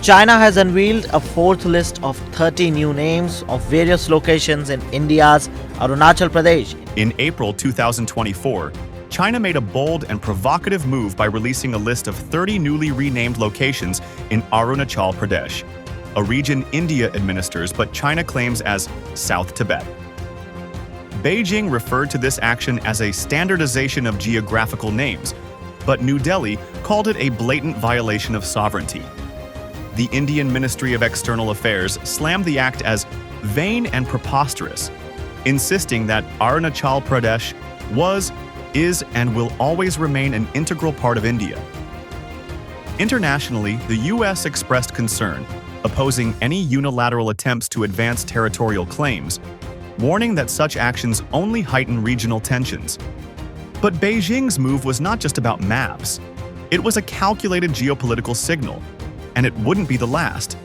China has unveiled a fourth list of 30 new names of various locations in India's Arunachal Pradesh. In April 2024, China made a bold and provocative move by releasing a list of 30 newly renamed locations in Arunachal Pradesh, a region India administers but China claims as South Tibet. Beijing referred to this action as a standardization of geographical names, but New Delhi called it a blatant violation of sovereignty. The Indian Ministry of External Affairs slammed the act as vain and preposterous, insisting that Arunachal Pradesh was, is, and will always remain an integral part of India. Internationally, the U.S. expressed concern, opposing any unilateral attempts to advance territorial claims, warning that such actions only heighten regional tensions. But Beijing's move was not just about maps. It was a calculated geopolitical signal, and it wouldn't be the last.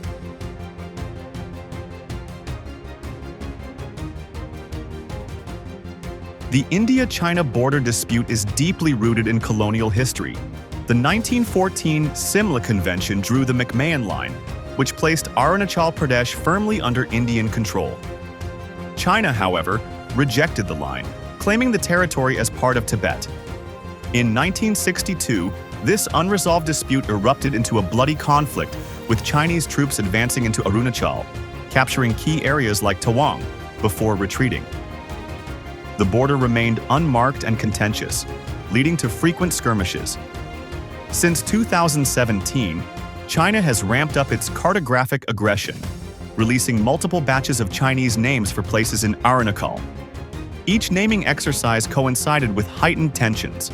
The India-China border dispute is deeply rooted in colonial history. The 1914 Simla Convention drew the McMahon Line, which placed Arunachal Pradesh firmly under Indian control. China, however, rejected the line, claiming the territory as part of Tibet. In 1962, this unresolved dispute erupted into a bloody conflict, with Chinese troops advancing into Arunachal, capturing key areas like Tawang, before retreating. The border remained unmarked and contentious, leading to frequent skirmishes. Since 2017, China has ramped up its cartographic aggression, releasing multiple batches of Chinese names for places in Arunachal. Each naming exercise coincided with heightened tensions.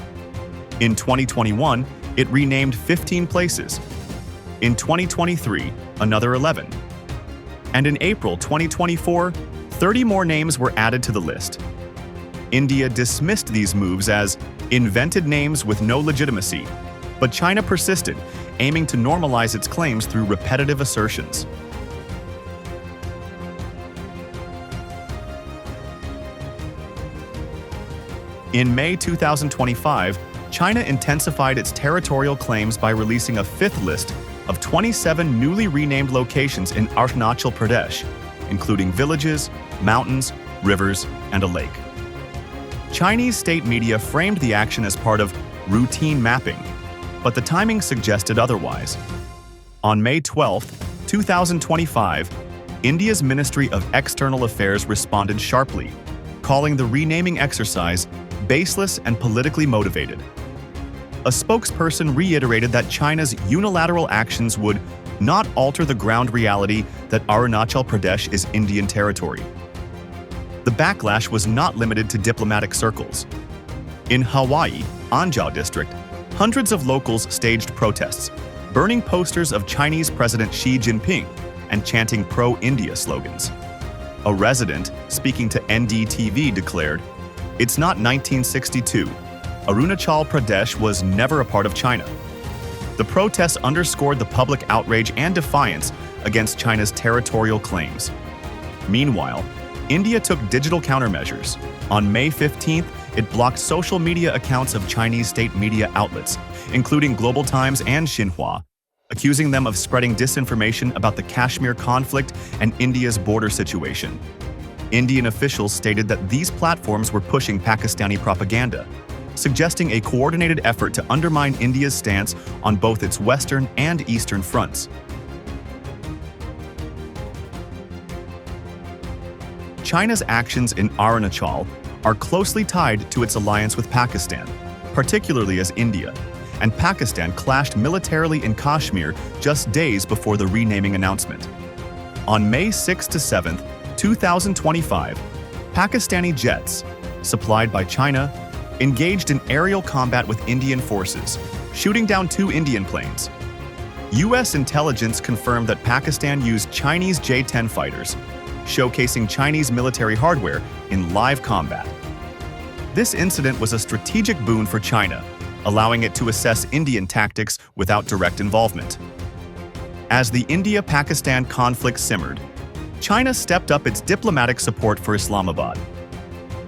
In 2021, it renamed 15 places. In 2023, another 11. And in April 2024, 30 more names were added to the list. India dismissed these moves as invented names with no legitimacy, but China persisted, aiming to normalize its claims through repetitive assertions. In May 2025, China intensified its territorial claims by releasing a fifth list of 27 newly renamed locations in Arunachal Pradesh, including villages, mountains, rivers, and a lake. Chinese state media framed the action as part of routine mapping, but the timing suggested otherwise. On May 12, 2025, India's Ministry of External Affairs responded sharply, calling the renaming exercise baseless and politically motivated. A spokesperson reiterated that China's unilateral actions would not alter the ground reality that Arunachal Pradesh is Indian territory. The backlash was not limited to diplomatic circles. In Hawaii, Anjao district, hundreds of locals staged protests, burning posters of Chinese President Xi Jinping and chanting pro-India slogans. A resident, speaking to NDTV, declared, "It's not 1962. Arunachal Pradesh was never a part of China." The protests underscored the public outrage and defiance against China's territorial claims. Meanwhile, India took digital countermeasures. On May 15th, it blocked social media accounts of Chinese state media outlets, including Global Times and Xinhua, accusing them of spreading disinformation about the Kashmir conflict and India's border situation. Indian officials stated that these platforms were pushing Pakistani propaganda, suggesting a coordinated effort to undermine India's stance on both its western and eastern fronts. China's actions in Arunachal are closely tied to its alliance with Pakistan, particularly as India, and Pakistan clashed militarily in Kashmir just days before the renaming announcement. On May 6 to 7, 2025, Pakistani jets, supplied by China, engaged in aerial combat with Indian forces, shooting down 2 Indian planes. U.S. intelligence confirmed that Pakistan used Chinese J-10 fighters, showcasing Chinese military hardware in live combat. This incident was a strategic boon for China, allowing it to assess Indian tactics without direct involvement. As the India-Pakistan conflict simmered, China stepped up its diplomatic support for Islamabad.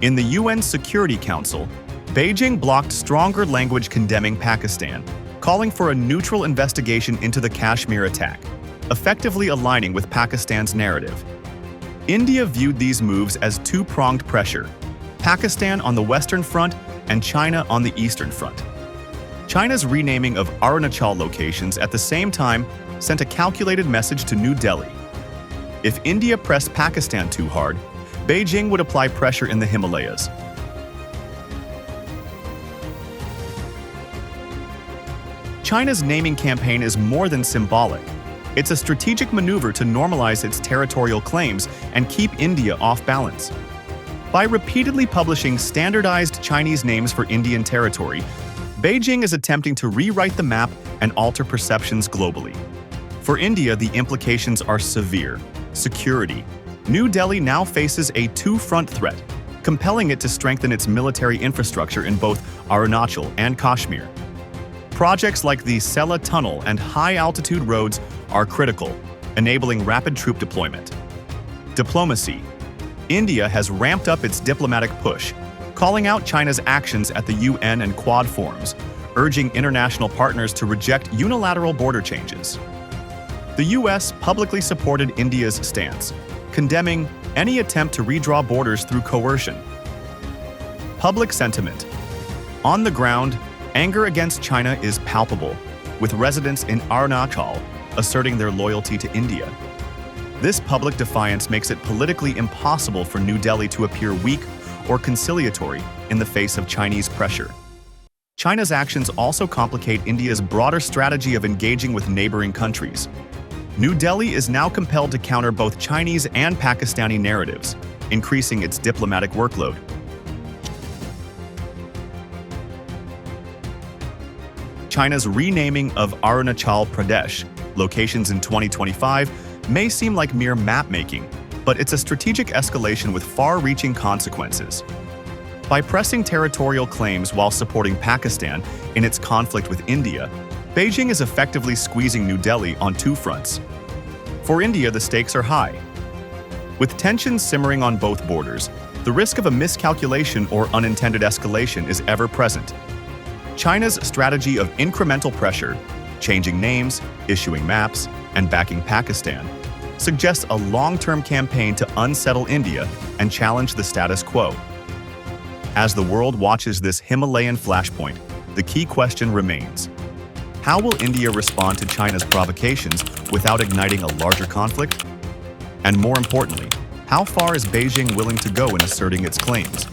In the UN Security Council, Beijing blocked stronger language condemning Pakistan, calling for a neutral investigation into the Kashmir attack. effectively aligning with Pakistan's narrative. India viewed these moves as two-pronged pressure, Pakistan on the western front and China on the eastern front. China's renaming of Arunachal locations at the same time sent a calculated message to New Delhi. If India pressed Pakistan too hard, Beijing would apply pressure in the Himalayas. China's naming campaign is more than symbolic. It's a strategic maneuver to normalize its territorial claims and keep India off balance. By repeatedly publishing standardized Chinese names for Indian territory, Beijing is attempting to rewrite the map and alter perceptions globally. For India, the implications are severe. Security. New Delhi now faces a two-front threat, compelling it to strengthen its military infrastructure in both Arunachal and Kashmir. Projects like the Sela Tunnel and high-altitude roads are critical, enabling rapid troop deployment. Diplomacy. India has ramped up its diplomatic push, calling out China's actions at the UN and Quad forums, urging international partners to reject unilateral border changes. The US publicly supported India's stance, condemning any attempt to redraw borders through coercion. Public sentiment. On the ground, anger against China is palpable, with residents in Arunachal asserting their loyalty to India. This public defiance makes it politically impossible for New Delhi to appear weak or conciliatory in the face of Chinese pressure. China's actions also complicate India's broader strategy of engaging with neighboring countries. New Delhi is now compelled to counter both Chinese and Pakistani narratives, increasing its diplomatic workload. China's renaming of Arunachal Pradesh locations in 2025 may seem like mere map-making, but it's a strategic escalation with far-reaching consequences. By pressing territorial claims while supporting Pakistan in its conflict with India, Beijing is effectively squeezing New Delhi on two fronts. For India, the stakes are high. With tensions simmering on both borders, the risk of a miscalculation or unintended escalation is ever present. China's strategy of incremental pressure, changing names, issuing maps, and backing Pakistan, suggests a long-term campaign to unsettle India and challenge the status quo. As the world watches this Himalayan flashpoint, the key question remains: how will India respond to China's provocations without igniting a larger conflict? And more importantly, how far is Beijing willing to go in asserting its claims?